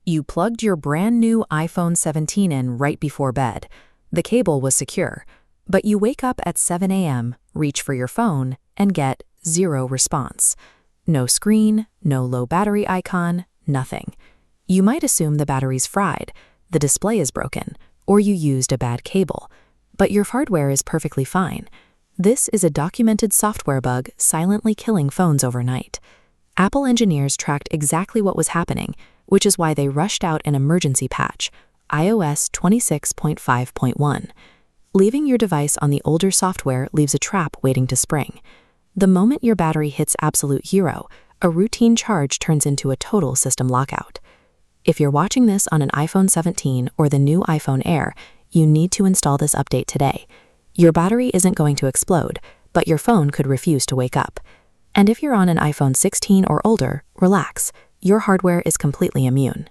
You plugged your brand new iPhone 17 in right before bed. The cable was secure, but you wake up at 7 a.m., reach for your phone, and get zero response. No screen, no low battery icon, nothing. You might assume the battery's fried, the display is broken, or you used a bad cable. But your hardware is perfectly fine. This is a documented software bug silently killing phones overnight. Apple engineers tracked exactly what was happening, which is why they rushed out an emergency patch, iOS 26.5.1. Leaving your device on the older software leaves a trap waiting to spring. The moment your battery hits absolute zero, a routine charge turns into a total system lockout. If you're watching this on an iPhone 17 or the new iPhone Air, you need to install this update today. Your battery isn't going to explode, but your phone could refuse to wake up. And if you're on an iPhone 16 or older, relax. Your hardware is completely immune.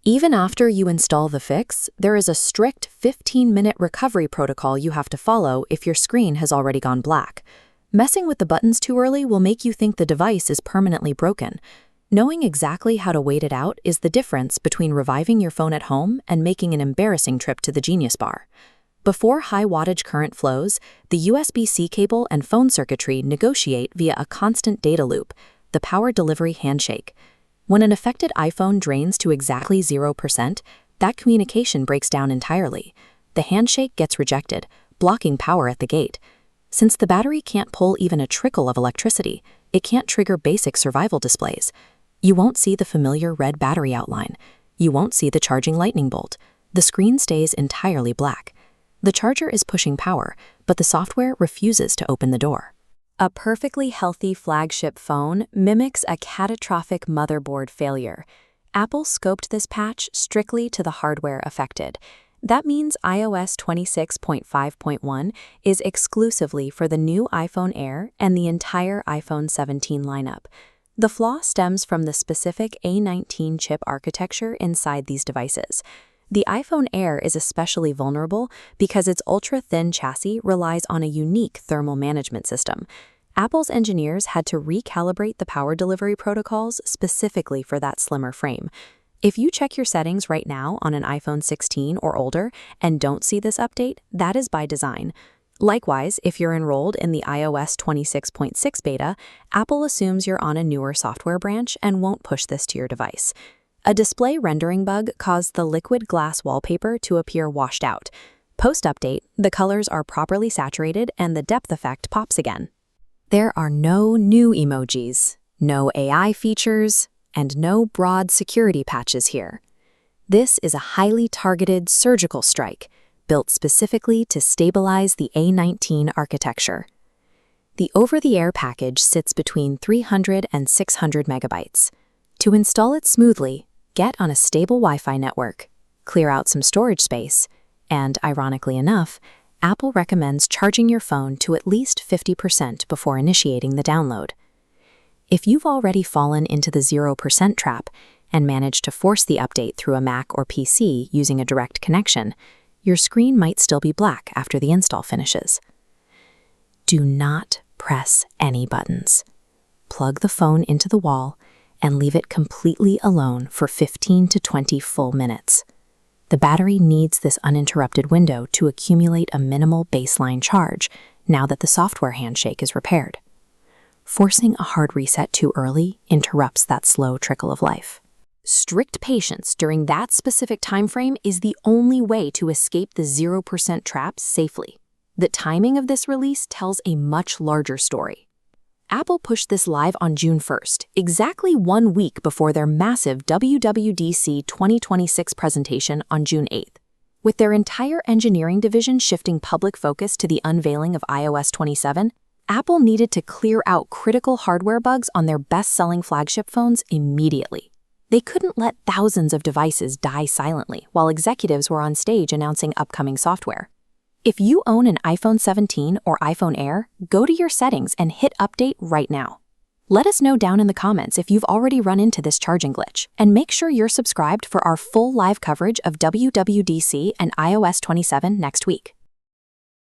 Even after you install the fix, there is a strict 15-minute recovery protocol you have to follow if your screen has already gone black. Messing with the buttons too early will make you think the device is permanently broken. Knowing exactly how to wait it out is the difference between reviving your phone at home and making an embarrassing trip to the Genius Bar. Before high-wattage current flows, the USB-C cable and phone circuitry negotiate via a constant data loop, the power delivery handshake. When an affected iPhone drains to exactly 0%, that communication breaks down entirely. The handshake gets rejected, blocking power at the gate. Since the battery can't pull even a trickle of electricity, it can't trigger basic survival displays. You won't see the familiar red battery outline. You won't see the charging lightning bolt. The screen stays entirely black. The charger is pushing power, but the software refuses to open the door. A perfectly healthy flagship phone mimics a catastrophic motherboard failure. Apple scoped this patch strictly to the hardware affected. That means iOS 26.5.1 is exclusively for the new iPhone Air and the entire iPhone 17 lineup. The flaw stems from the specific A19 chip architecture inside these devices. The iPhone Air is especially vulnerable because its ultra-thin chassis relies on a unique thermal management system. Apple's engineers had to recalibrate the power delivery protocols specifically for that slimmer frame. If you check your settings right now on an iPhone 16 or older and don't see this update, that is by design. Likewise, if you're enrolled in the iOS 26.6 beta, Apple assumes you're on a newer software branch and won't push this to your device. A display rendering bug caused the liquid glass wallpaper to appear washed out. Post-update, the colors are properly saturated and the depth effect pops again. There are no new emojis, no AI features, and no broad security patches here. This is a highly targeted surgical strike, built specifically to stabilize the A19 architecture. The over-the-air package sits between 300 and 600 megabytes. To install it smoothly, get on a stable Wi-Fi network, clear out some storage space, and, ironically enough, Apple recommends charging your phone to at least 50% before initiating the download. If you've already fallen into the 0% trap and managed to force the update through a Mac or PC using a direct connection, your screen might still be black after the install finishes. Do not press any buttons. Plug the phone into the wall and leave it completely alone for 15 to 20 full minutes. The battery needs this uninterrupted window to accumulate a minimal baseline charge now that the software handshake is repaired. Forcing a hard reset too early interrupts that slow trickle of life. Strict patience during that specific time frame is the only way to escape the 0% traps safely. The timing of this release tells a much larger story. Apple pushed this live on June 1st, exactly 1 week before their massive WWDC 2026 presentation on June 8th. With their entire engineering division shifting public focus to the unveiling of iOS 27, Apple needed to clear out critical hardware bugs on their best-selling flagship phones immediately. They couldn't let thousands of devices die silently while executives were on stage announcing upcoming software. If you own an iPhone 17 or iPhone Air, go to your settings and hit update right now. Let us know down in the comments if you've already run into this charging glitch, and make sure you're subscribed for our full live coverage of WWDC and iOS 27 next week.